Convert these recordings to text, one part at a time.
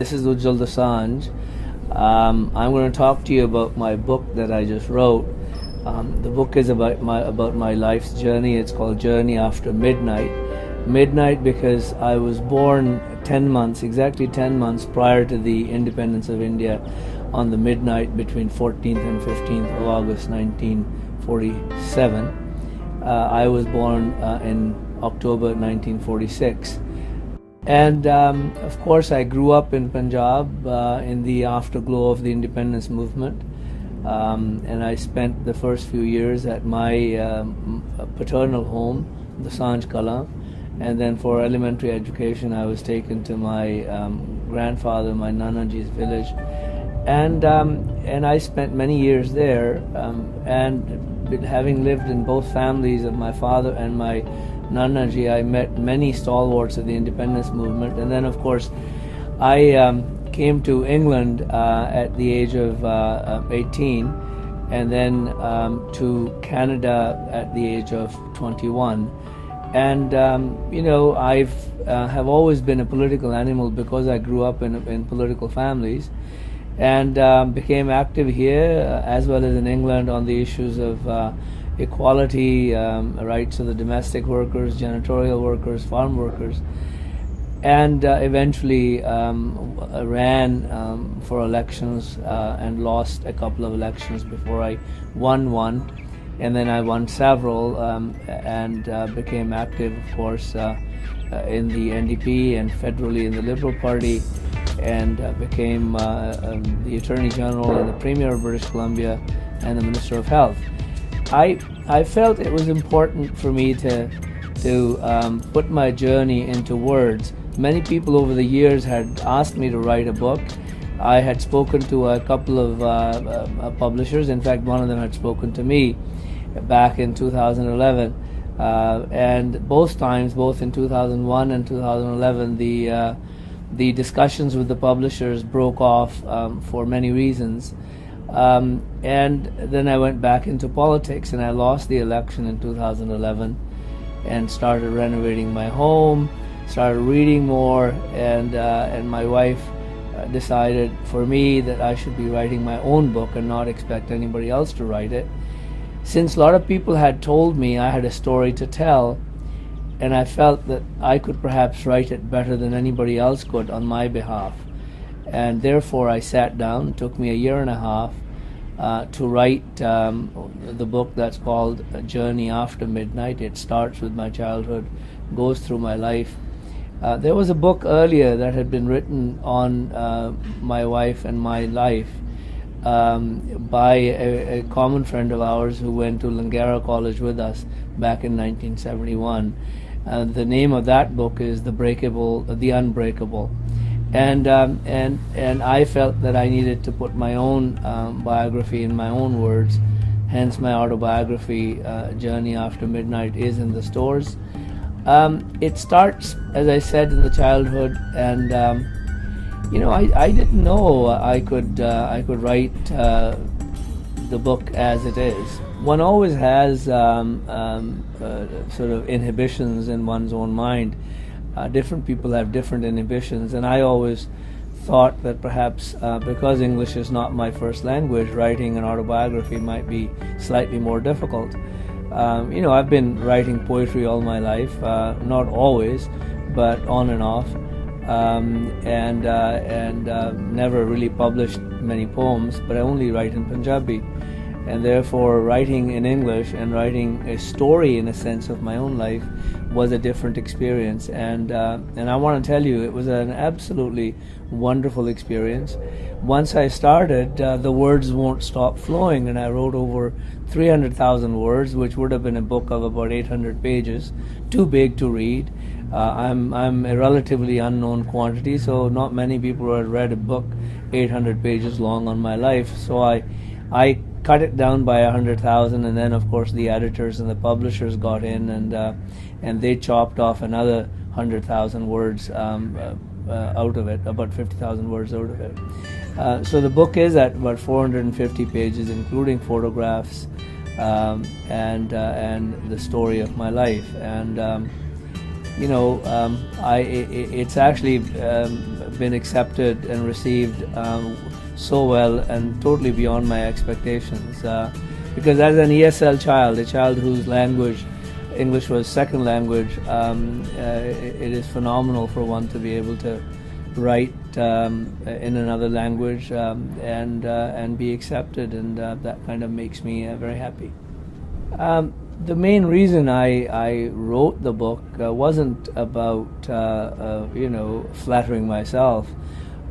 This is Ujjwal Dosanjh. I'm going to talk to you about my book that I just wrote. The book is about my life's journey. It's called Journey After Midnight. Midnight because I was born exactly 10 months prior to the independence of India, on the midnight between 14th and 15th of August 1947. I was born in October 1946. And of course I grew up in Punjab in the afterglow of the independence movement. And I spent the first few years at my paternal home, Dosanjh Kala. And then for elementary education, I was taken to my grandfather, my Nanaji's village, and I spent many years there. And having lived in both families of my father and my Nanaji, I met many stalwarts of the independence movement. And then, of course, I came to England at the age of 18, and then to Canada at the age of 21. And I've have always been a political animal because I grew up in political families, and became active here as well as in England on the issues of equality, rights of the domestic workers, janitorial workers, farm workers, and eventually ran for elections and lost a couple of elections before I won one. And then I won several and became active, of course, in the NDP and federally in the Liberal Party, and became the Attorney General and the Premier of British Columbia and the Minister of Health. I felt it was important for me to put my journey into words. Many people over the years had asked me to write a book. I had spoken to a couple of publishers. In fact, one of them had spoken to me back in 2011, and both times, both in 2001 and 2011, the discussions with the publishers broke off for many reasons, and then I went back into politics, and I lost the election in 2011 and started renovating my home, started reading more, and my wife decided for me that I should be writing my own book and not expect anybody else to write it. Since a lot of people had told me I had a story to tell, and I felt that I could perhaps write it better than anybody else could on my behalf. And therefore I sat down. It took me a year and a half to write the book that's called Journey After Midnight. It starts with my childhood, goes through my life. There was a book earlier that had been written on my wife and my life by a common friend of ours who went to Langara College with us back in 1971. The name of that book is The Unbreakable. And I felt that I needed to put my own biography in my own words. Hence my autobiography, Journey After Midnight, is in the stores. It starts, as I said, in the childhood, and I didn't know I could write the book as it is. One always has sort of inhibitions in one's own mind. Different people have different inhibitions, and I always thought that perhaps because English is not my first language, writing an autobiography might be slightly more difficult. I've been writing poetry all my life, not always, but on and off, and never really published many poems, but I only write in Punjabi. And therefore writing in English and writing a story in a sense of my own life was a different experience, and I want to tell you it was an absolutely wonderful experience. Once I started, the words won't stop flowing, and I wrote over 300,000 words, which would have been a book of about 800 pages, too big to read. I'm a relatively unknown quantity, so not many people had read a book 800 pages long on my life, so I cut it down by 100,000, and then of course the editors and the publishers got in, and they chopped off another 100,000 words out of it, about 50,000 words out of it. So the book is at about 450 pages, including photographs and the story of my life. And it's actually been accepted and received so well and totally beyond my expectations. Because as an ESL child, a child whose language, English was second language, it is phenomenal for one to be able to write in another language and be accepted, and that kind of makes me very happy. The main reason I wrote the book wasn't about flattering myself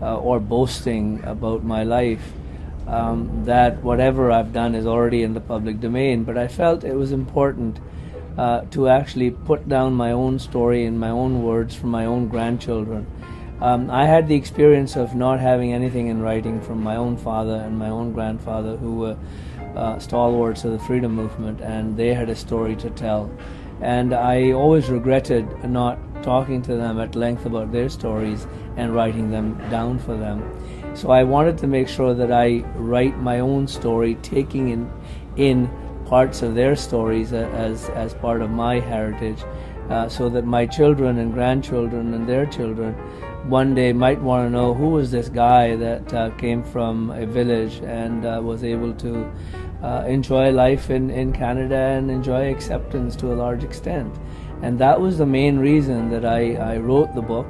or boasting about my life. That whatever I've done is already in the public domain, but I felt it was important to actually put down my own story in my own words for my own grandchildren. I had the experience of not having anything in writing from my own father and my own grandfather, who were stalwarts of the freedom movement, and they had a story to tell. And I always regretted not talking to them at length about their stories and writing them down for them. So I wanted to make sure that I write my own story, taking in parts of their stories as part of my heritage, so that my children and grandchildren and their children one day might want to know who was this guy that came from a village and was able to enjoy life in Canada and enjoy acceptance to a large extent. And that was the main reason that I wrote the book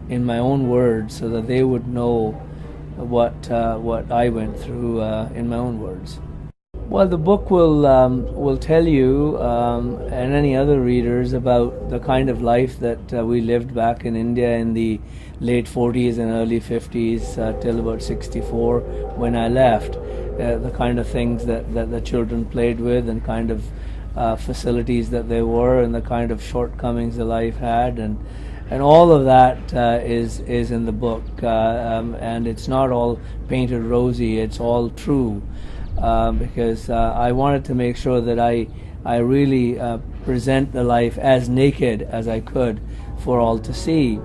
in my own words, so that they would know what I went through in my own words. Well, the book will tell you and any other readers about the kind of life that we lived back in India in the late 40s and early 50s till about 64 when I left. The kind of things that the children played with, and kind of facilities that they were, and the kind of shortcomings the life had, and all of that is in the book, and it's not all painted rosy. It's all true. Because I wanted to make sure that I really present the life as naked as I could for all to see,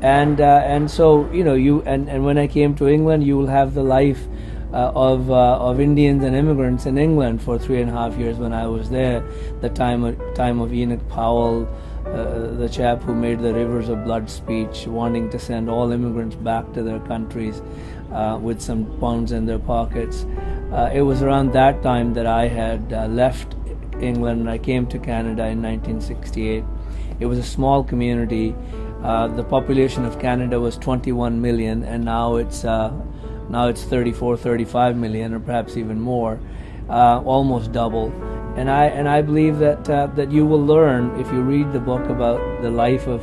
and so and when I came to England, you will have the life of Indians and immigrants in England for 3.5 years when I was there. The time of Enoch Powell, the chap who made the Rivers of Blood speech, wanting to send all immigrants back to their countries with some pounds in their pockets. It was around that time that I had left England and I came to Canada in 1968. It was a small community. The population of Canada was 21 million, and now it's 34, 35 million, or perhaps even more, almost double. And I believe that you will learn, if you read the book, about the life of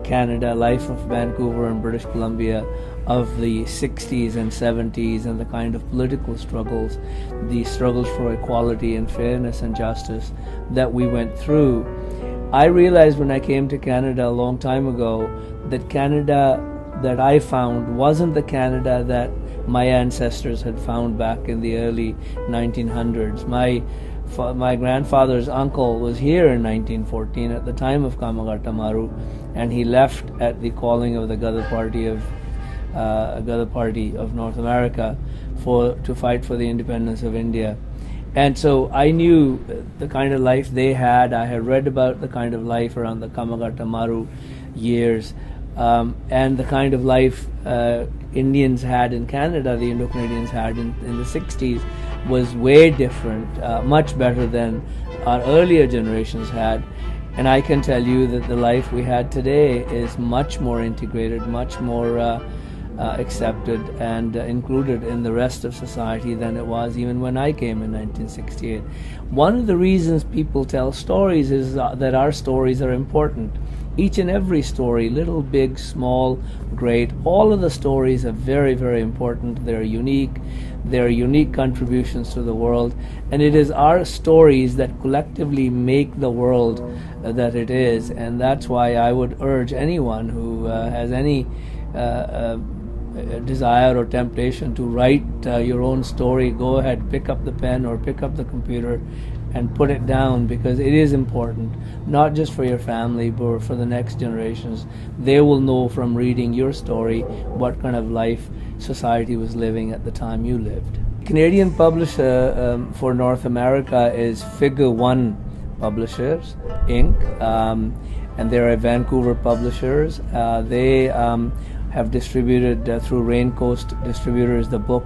Canada, life of Vancouver and British Columbia of the 60s and 70s, and the kind of political struggles, the struggles for equality and fairness and justice that we went through. I realized when I came to Canada a long time ago that Canada that I found wasn't the Canada that my ancestors had found back in the early 1900s. My grandfather's uncle was here in 1914 at the time of Kamagata Maru, and he left at the calling of the Gather Party of North America to fight for the independence of India. And so I knew the kind of life they had. I had read about the kind of life around the Kamagata Maru years, and the kind of life Indians had in Canada, the Indo-Canadians had in the 60s, was way different, much better than our earlier generations had. And I can tell you that the life we had today is much more integrated, much more accepted and included in the rest of society than it was even when I came in 1968. One of the reasons people tell stories is that our stories are important. Each and every story, little, big, small, great, all of the stories are very, very important. They're unique. They're unique contributions to the world. And it is our stories that collectively make the world that it is. And that's why I would urge anyone who has any desire or temptation to write your own story, go ahead, pick up the pen or pick up the computer and put it down, because it is important, not just for your family, but for the next generations. They will know from reading your story what kind of life society was living at the time you lived. Canadian publisher for North America is Figure One Publishers, Inc., and they're a Vancouver publishers. They have distributed through Raincoast Distributors the book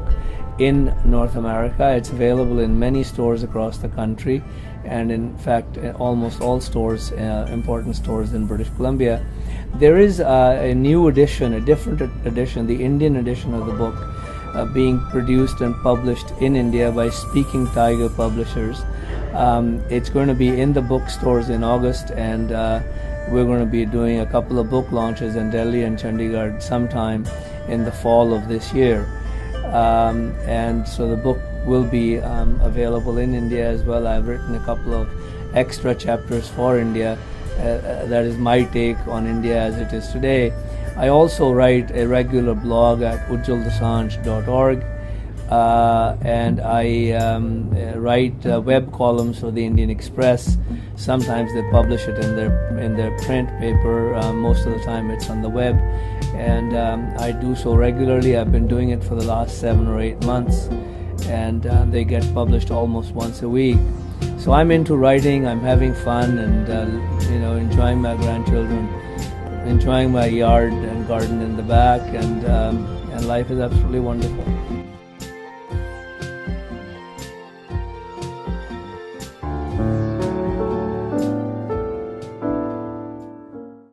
in North America. It's available in many stores across the country, and in fact almost all stores, important stores in British Columbia. There is a new edition, a different edition, the Indian edition of the book, being produced and published in India by Speaking Tiger Publishers. It's going to be in the bookstores in August, and we're going to be doing a couple of book launches in Delhi and Chandigarh sometime in the fall of this year. And so the book will be available in India as well. I've written a couple of extra chapters for India. That is my take on India as it is today. I also write a regular blog at ujjaldasanj.org, and I write web columns for the Indian Express. Sometimes they publish it in their print paper. Most of the time it's on the web, and I do so regularly. I've been doing it for the last 7 or 8 months, and they get published almost once a week. So I'm into writing, I'm having fun, and enjoying my grandchildren, enjoying my yard and garden in the back, and life is absolutely wonderful.